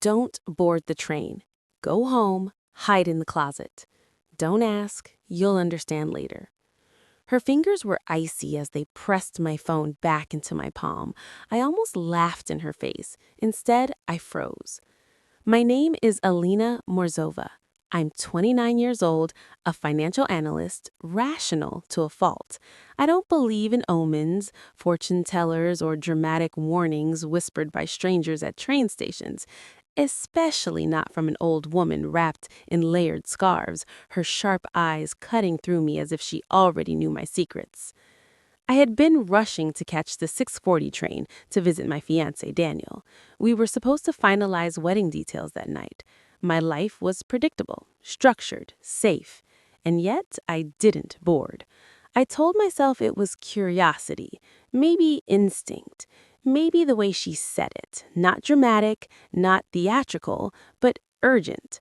Don't board the train. Go home, hide in the closet. Don't ask, you'll understand later. Her fingers were icy as they pressed my phone back into my palm. I almost laughed in her face. Instead, I froze. My name is Alina Morzova. I'm 29 years old, a financial analyst, rational to a fault. I don't believe in omens, fortune tellers, or dramatic warnings whispered by strangers at train stations, especially not from an old woman wrapped in layered scarves, her sharp eyes cutting through me as if she already knew my secrets. I had been rushing to catch the 6:40 train to visit my fiancé, Daniel. We were supposed to finalize wedding details that night. My life was predictable, structured, safe, and yet I didn't board. I told myself it was curiosity, maybe instinct, maybe the way she said it, not dramatic, not theatrical, but urgent.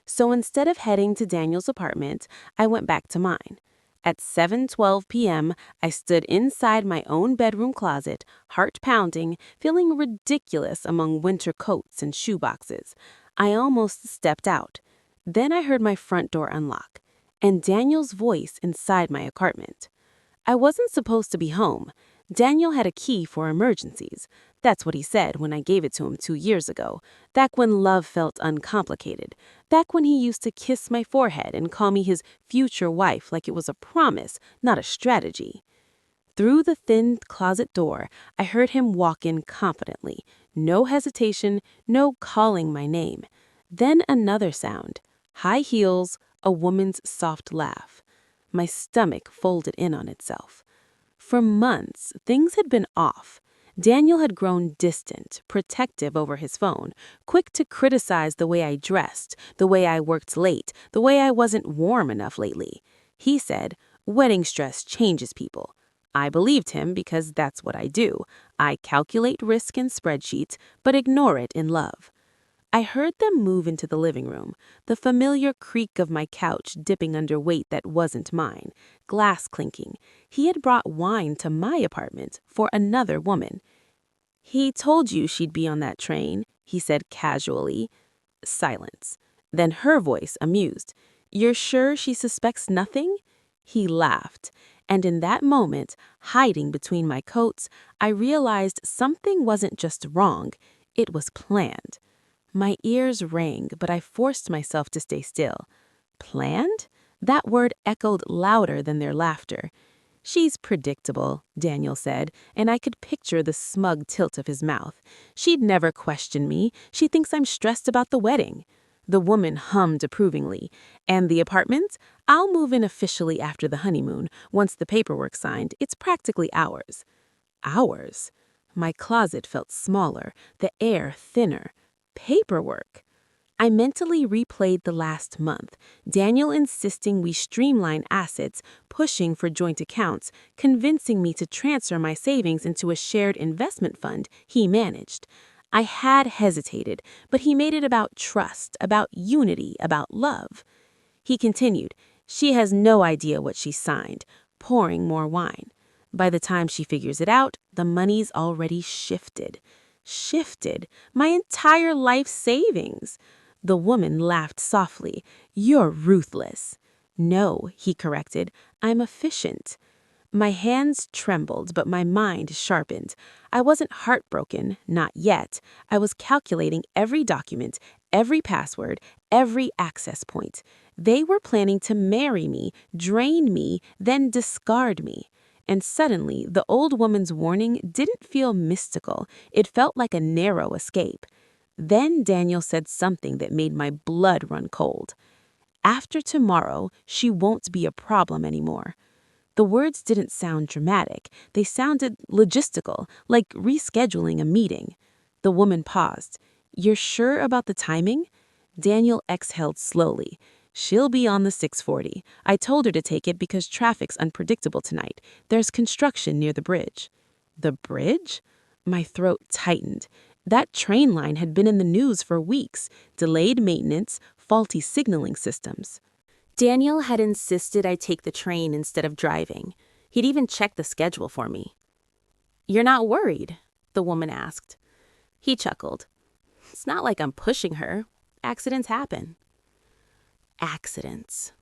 So instead of heading to Daniel's apartment, I went back to mine. At 7:12 p.m., I stood inside my own bedroom closet, heart pounding, feeling ridiculous among winter coats and shoeboxes. I almost stepped out. Then I heard my front door unlock, and Daniel's voice inside my apartment. I wasn't supposed to be home. Daniel had a key for emergencies. That's what he said when I gave it to him 2 years ago, back when love felt uncomplicated, back when he used to kiss my forehead and call me his future wife like it was a promise, not a strategy. Through the thin closet door, I heard him walk in confidently. No hesitation, no calling my name. Then another sound. High heels, a woman's soft laugh. My stomach folded in on itself. For months, things had been off. Daniel had grown distant, protective over his phone, quick to criticize the way I dressed, the way I worked late, the way I wasn't warm enough lately. He said, "Wedding stress changes people." I believed him because that's what I do. I calculate risk in spreadsheets, but ignore it in love. I heard them move into the living room, the familiar creak of my couch dipping under weight that wasn't mine, glass clinking. He had brought wine to my apartment for another woman. "He told you she'd be on that train," he said casually. Silence. Then her voice, amused. "You're sure she suspects nothing?" He laughed. And in that moment, hiding between my coats, I realized something wasn't just wrong, it was planned. My ears rang, but I forced myself to stay still. Planned? That word echoed louder than their laughter. "She's predictable," Daniel said, and I could picture the smug tilt of his mouth. "She'd never question me. She thinks I'm stressed about the wedding." The woman hummed approvingly. "And the apartment? I'll move in officially after the honeymoon. Once the paperwork's signed, it's practically ours." Ours? My closet felt smaller, the air thinner. Paperwork. I mentally replayed the last month, Daniel insisting we streamline assets, pushing for joint accounts, convincing me to transfer my savings into a shared investment fund he managed. I had hesitated, but he made it about trust, about unity, about love. He continued, "She has no idea what she signed," pouring more wine. "By the time she figures it out, the money's already shifted." Shifted? My entire life savings. The woman laughed softly. "You're ruthless." "No," he corrected, "I'm efficient." My hands trembled, but my mind sharpened. I wasn't heartbroken, not yet. I was calculating every document, every password, every access point. They were planning to marry me, drain me, then discard me. And suddenly, the old woman's warning didn't feel mystical. It felt like a narrow escape. Then Daniel said something that made my blood run cold. "After tomorrow, she won't be a problem anymore." The words didn't sound dramatic. They sounded logistical, like rescheduling a meeting. The woman paused. "You're sure about the timing?" Daniel exhaled slowly. "She'll be on the 6:40. I told her to take it because traffic's unpredictable tonight. There's construction near the bridge." The bridge? My throat tightened. That train line had been in the news for weeks. Delayed maintenance, faulty signaling systems. Daniel had insisted I take the train instead of driving. He'd even checked the schedule for me. "You're not worried?" the woman asked. He chuckled. It's not like I'm pushing her. Accidents happen. Accidents.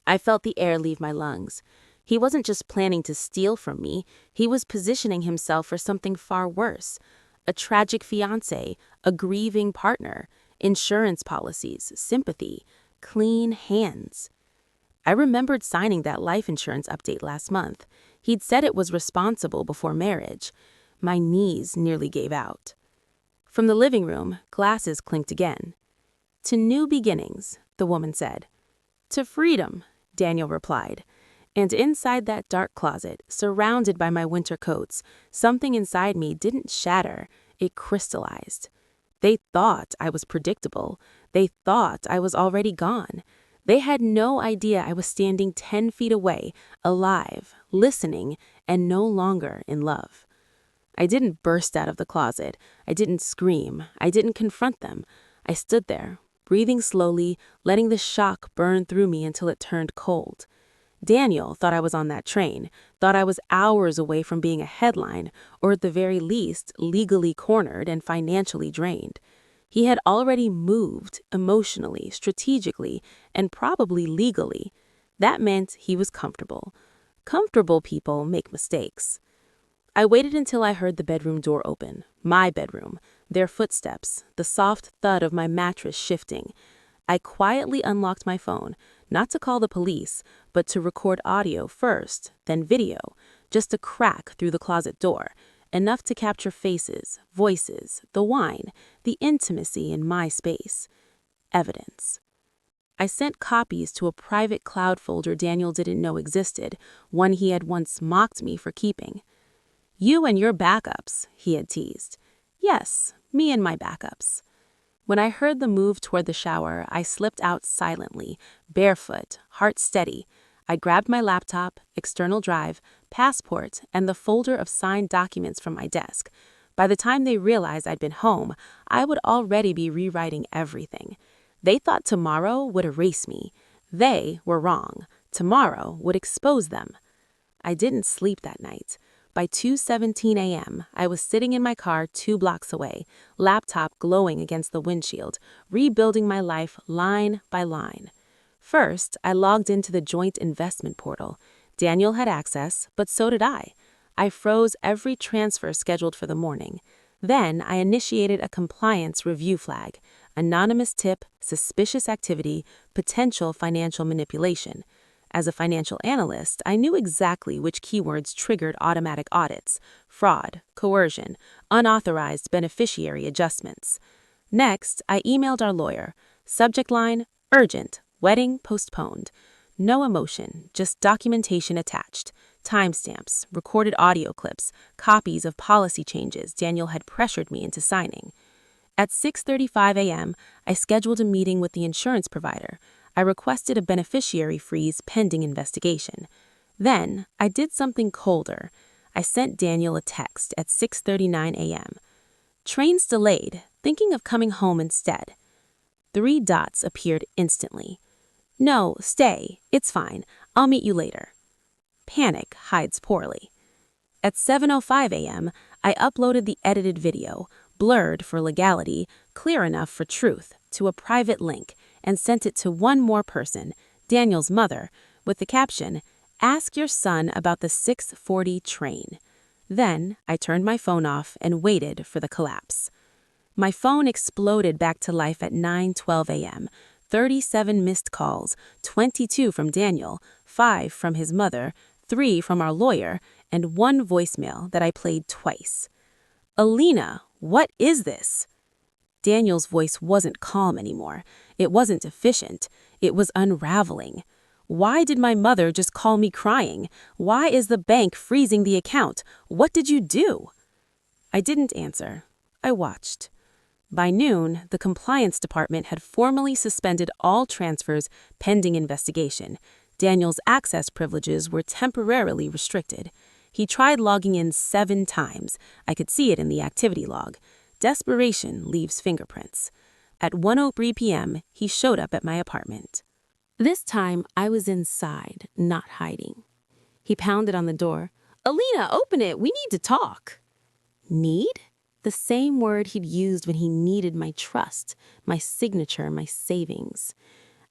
I felt the air leave my lungs. He wasn't just planning to steal from me, he was positioning himself for something far worse. A tragic fiancé, a grieving partner, insurance policies, sympathy, clean hands. I remembered signing that life insurance update last month. He'd said it was responsible before marriage. My knees nearly gave out. From the living room, glasses clinked again. "To new beginnings," the woman said. "To freedom," Daniel replied. And inside that dark closet, surrounded by my winter coats, something inside me didn't shatter, it crystallized. They thought I was predictable. They thought I was already gone. They had no idea I was standing 10 feet away, alive, listening, and no longer in love. I didn't burst out of the closet. I didn't scream. I didn't confront them. I stood there, breathing slowly, letting the shock burn through me until it turned cold. Daniel thought I was on that train, thought I was hours away from being a headline, or at the very least, legally cornered and financially drained. He had already moved emotionally, strategically, and probably legally. That meant he was comfortable. Comfortable people make mistakes. I waited until I heard the bedroom door open, my bedroom, their footsteps, the soft thud of my mattress shifting. I quietly unlocked my phone, not to call the police, but to record audio first, then video, just a crack through the closet door, enough to capture faces, voices, the wine, the intimacy in my space. Evidence. I sent copies to a private cloud folder Daniel didn't know existed, one he had once mocked me for keeping. "You and your backups," he had teased. Yes, me and my backups. When I heard the move toward the shower, I slipped out silently, barefoot, heart steady. I grabbed my laptop, external drive, passport, and the folder of signed documents from my desk. By the time they realized I'd been home, I would already be rewriting everything. They thought tomorrow would erase me. They were wrong. Tomorrow would expose them. I didn't sleep that night. By 2:17 a.m., I was sitting in my car 2 blocks away, laptop glowing against the windshield, rebuilding my life line by line. First, I logged into the joint investment portal. Daniel had access, but so did I. I froze every transfer scheduled for the morning. Then I initiated a compliance review flag. Anonymous tip, suspicious activity, potential financial manipulation. As a financial analyst, I knew exactly which keywords triggered automatic audits: fraud, coercion, unauthorized beneficiary adjustments. Next, I emailed our lawyer. Subject line, urgent, wedding postponed. No emotion, just documentation attached. Timestamps, recorded audio clips, copies of policy changes Daniel had pressured me into signing. At 6:35 a.m., I scheduled a meeting with the insurance provider. I requested a beneficiary freeze pending investigation. Then, I did something colder. I sent Daniel a text at 6:39 a.m. "Train's delayed, thinking of coming home instead." 3 dots appeared instantly. "No, stay, it's fine, I'll meet you later." Panic hides poorly. At 7:05 a.m., I uploaded the edited video, blurred for legality, clear enough for truth, to a private link, and sent it to one more person, Daniel's mother, with the caption, "Ask your son about the 6:40 train." Then I turned my phone off and waited for the collapse. My phone exploded back to life at 9:12 a.m., 37 missed calls, 22 from Daniel, 5 from his mother, 3 from our lawyer, and 1 voicemail that I played twice. "Alina, what is this?" Daniel's voice wasn't calm anymore. It wasn't efficient. It was unraveling. "Why did my mother just call me crying? Why is the bank freezing the account? What did you do?" I didn't answer. I watched. By noon, the compliance department had formally suspended all transfers pending investigation. Daniel's access privileges were temporarily restricted. He tried logging in 7 times. I could see it in the activity log. Desperation leaves fingerprints. At 1:03 p.m., he showed up at my apartment. This time, I was inside, not hiding. He pounded on the door. "Alina, open it. We need to talk." Need? the same word he'd used when he needed my trust, my signature, my savings.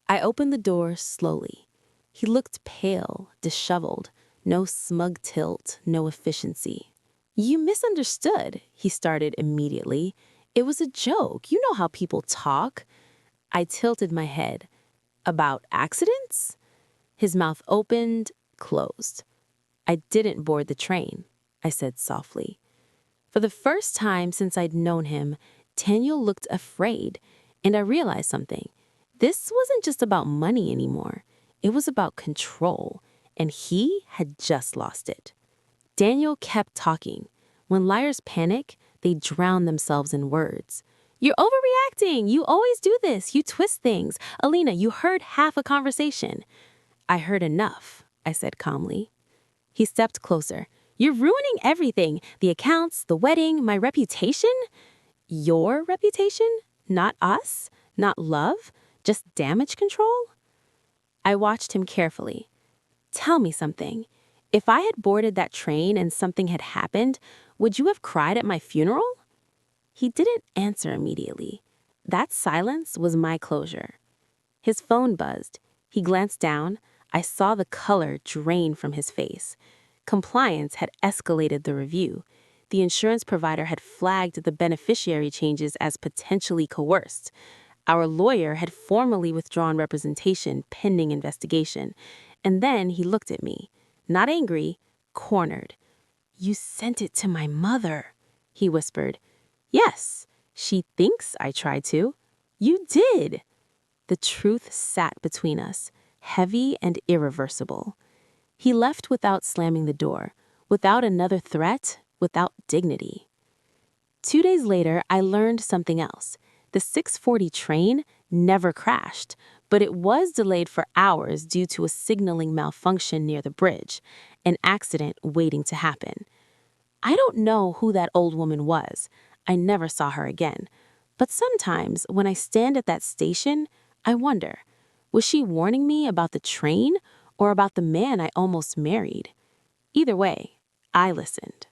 I opened the door slowly. He looked pale, disheveled, no smug tilt, no efficiency. "You misunderstood," he started immediately. "It was a joke. You know how people talk." I tilted my head. "About accidents?" His mouth opened, closed. "I didn't board the train," I said softly. For the first time since I'd known him, Daniel looked afraid, and I realized something. This wasn't just about money anymore. It was about control, and he had just lost it. Daniel kept talking. When liars panic, they drown themselves in words. "You're overreacting. You always do this. You twist things. Alina, you heard half a conversation." "I heard enough," I said calmly. He stepped closer. "You're ruining everything. The accounts, the wedding, my reputation." "Your reputation? Not us? Not love? Just damage control?" I watched him carefully. "Tell me something. If I had boarded that train and something had happened, would you have cried at my funeral?" He didn't answer immediately. That silence was my closure. His phone buzzed. He glanced down. I saw the color drain from his face. Compliance had escalated the review. The insurance provider had flagged the beneficiary changes as potentially coerced. Our lawyer had formally withdrawn representation pending investigation. And then he looked at me, not angry, cornered. "You sent it to my mother," he whispered. "Yes, she thinks I tried to." "You did." The truth sat between us, heavy and irreversible. He left without slamming the door, without another threat, without dignity. 2 days later, I learned something else. The 6:40 train never crashed, but it was delayed for hours due to a signaling malfunction near the bridge, an accident waiting to happen. I don't know who that old woman was. I never saw her again. But sometimes, when I stand at that station, I wonder, was she warning me about the train or about the man I almost married? Either way, I listened.